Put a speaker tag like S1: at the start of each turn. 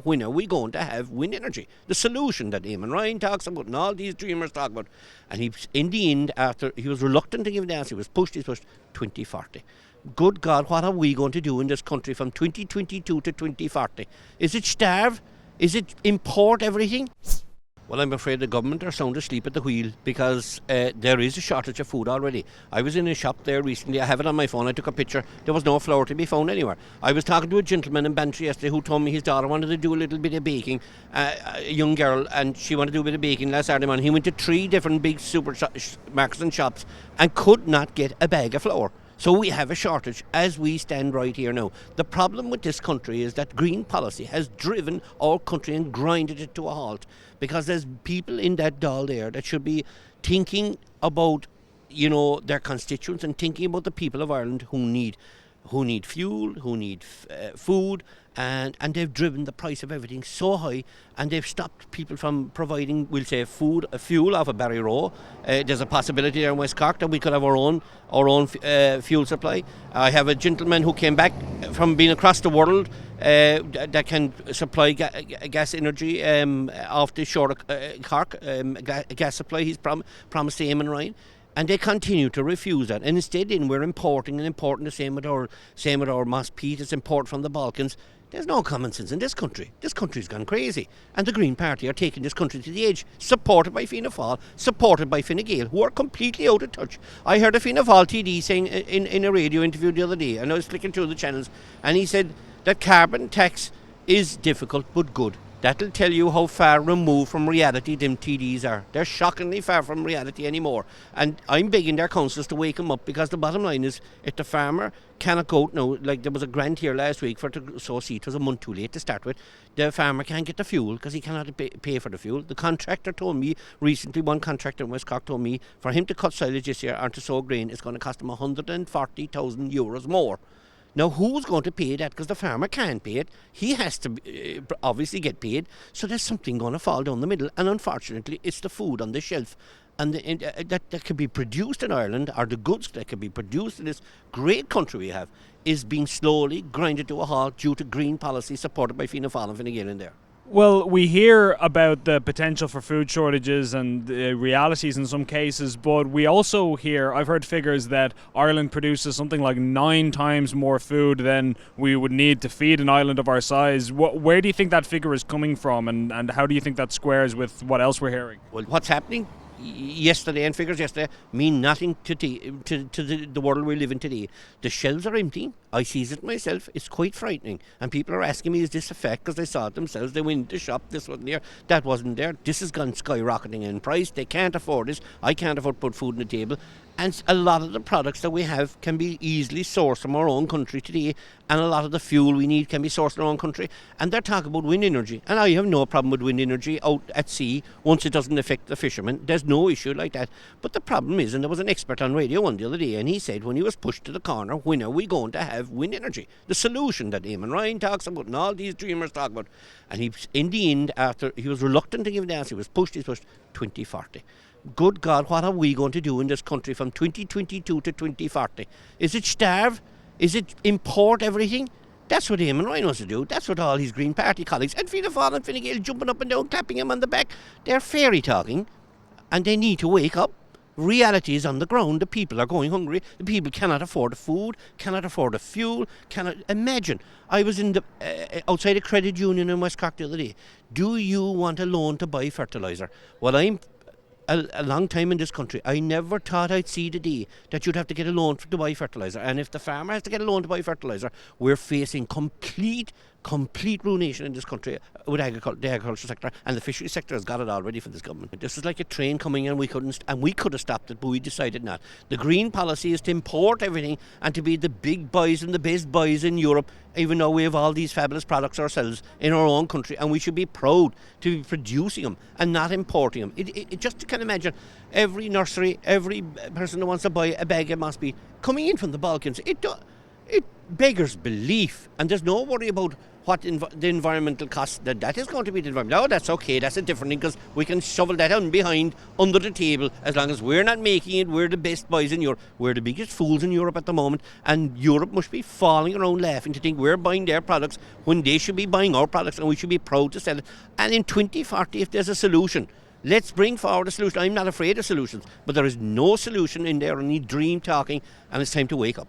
S1: when are we going to have wind energy? The solution that Eamon Ryan talks about and all these dreamers talk about. And he, in the end, after he was reluctant to give the answer, he was pushed 2040. Good God, what are we going to do in this country from 2022 to 2040? Is it starve? Is it import everything? Well, I'm afraid the government are sound asleep at the wheel because there is a shortage of food already. I was in a shop there recently. I have it on my phone. I took a picture. There was no flour to be found anywhere. I was talking to a gentleman in Bantry yesterday who told me his daughter wanted to do a little bit of baking, a young girl, and she wanted to do a bit of baking last Saturday morning. He went to 3 different big supermarkets and shops and could not get a bag of flour. So we have a shortage as we stand right here now. The problem with this country is that green policy has driven our country and grinded it to a halt, because there's people in that Dáil there that should be thinking about, you know, their constituents and thinking about the people of Ireland who need fuel, who need food, and they've driven the price of everything so high, and they've stopped people from providing, we'll say, fuel off of Barry Row. There's a possibility there in West Cork that we could have our own fuel supply. I have a gentleman who came back from being across the world that can supply gas energy off the shore of Cork, gas supply. He's promised to Eamon Ryan. And they continue to refuse that. And instead, we're importing the same with our moss peat. It's imported from the Balkans. There's no common sense in this country. This country's gone crazy. And the Green Party are taking this country to the edge, supported by Fianna Fáil, supported by Fine Gael, who are completely out of touch. I heard a Fianna Fáil TD saying in a radio interview the other day, and I was flicking through the channels, and he said that carbon tax is difficult but good. That'll tell you how far removed from reality them TDs are. They're shockingly far from reality anymore. And I'm begging their councils to wake them up, because the bottom line is, if the farmer cannot go out now, like there was a grant here last week for to sow seed, it was a month too late to start with. The farmer can't get the fuel because he cannot pay for the fuel. The contractor told me recently, one contractor in West Cork told me, for him to cut silage this year or to sow grain, it's going to cost him €140,000 more. Now, who's going to pay that? Because the farmer can't pay it. He has to obviously get paid. So there's something going to fall down the middle. And unfortunately, it's the food on the shelf. And that can be produced in Ireland, or the goods that can be produced in this great country we have, is being slowly grinded to a halt due to green policy supported by Fianna Fáil and Fine Gael in there.
S2: Well, we hear about the potential for food shortages and realities in some cases, but we also hear, I've heard figures that Ireland produces something like 9 times more food than we would need to feed an island of our size. Where do you think that figure is coming from, and how do you think that squares with what else we're hearing?
S1: Well, what's happening yesterday and figures yesterday mean nothing to the world we live in today. The shelves are empty. I see it myself. It's quite frightening. And people are asking me, is this a fact? Because they saw it themselves. They went to the shop. This wasn't there. That wasn't there. This has gone skyrocketing in price. They can't afford this. I can't afford to put food on the table. And a lot of the products that we have can be easily sourced from our own country today, and a lot of the fuel we need can be sourced in our own country. And they're talking about wind energy, and I have no problem with wind energy out at sea once it doesn't affect the fishermen. There's no issue like that. But the problem is, and there was an expert on Radio 1 the other day, and he said when he was pushed to the corner, when are we going to have wind energy? The solution that Eamon Ryan talks about and all these dreamers talk about. And he, in the end, after he was reluctant to give the answer, he was pushed 2040. Good God, what are we going to do in this country from 2022 to 2040? Is it starve? Is it import everything? That's what Eamon Ryan wants to do. That's what all his Green Party colleagues and Fianna Fáil and Fine Gael jumping up and down, clapping him on the back. They're fairy talking, and they need to wake up. Reality is on the ground. The people are going hungry. The people cannot afford the food, cannot afford the fuel, cannot imagine. I was in the outside a credit union in West Cork the other day. Do you want a loan to buy fertiliser? Well, I'm a long time in this country. I never thought I'd see the day that you'd have to get a loan to buy fertiliser. And if the farmer has to get a loan to buy fertiliser, we're facing complete ruination in this country with the agriculture sector, and the fishery sector has got it already for this government. This is like a train coming in, we could have stopped it, but we decided not. The green policy is to import everything and to be the big boys and the best boys in Europe, even though we have all these fabulous products ourselves in our own country, and we should be proud to be producing them and not importing them. It just, you can imagine every nursery, every person that wants to buy a bag of moss peat coming in from the Balkans. It beggars belief, and there's no worry about what the environmental cost that is going to be the environment. Now that's okay, that's a different thing, because we can shovel that on behind under the table. As long as we're not making it, we're the best boys in Europe. We're the biggest fools in Europe at the moment, and Europe must be falling around laughing to think we're buying their products when they should be buying our products, and we should be proud to sell it. And in 2040, if there's a solution, let's bring forward a solution. I'm not afraid of solutions, but there is no solution in there, only dream talking, and it's time to wake up.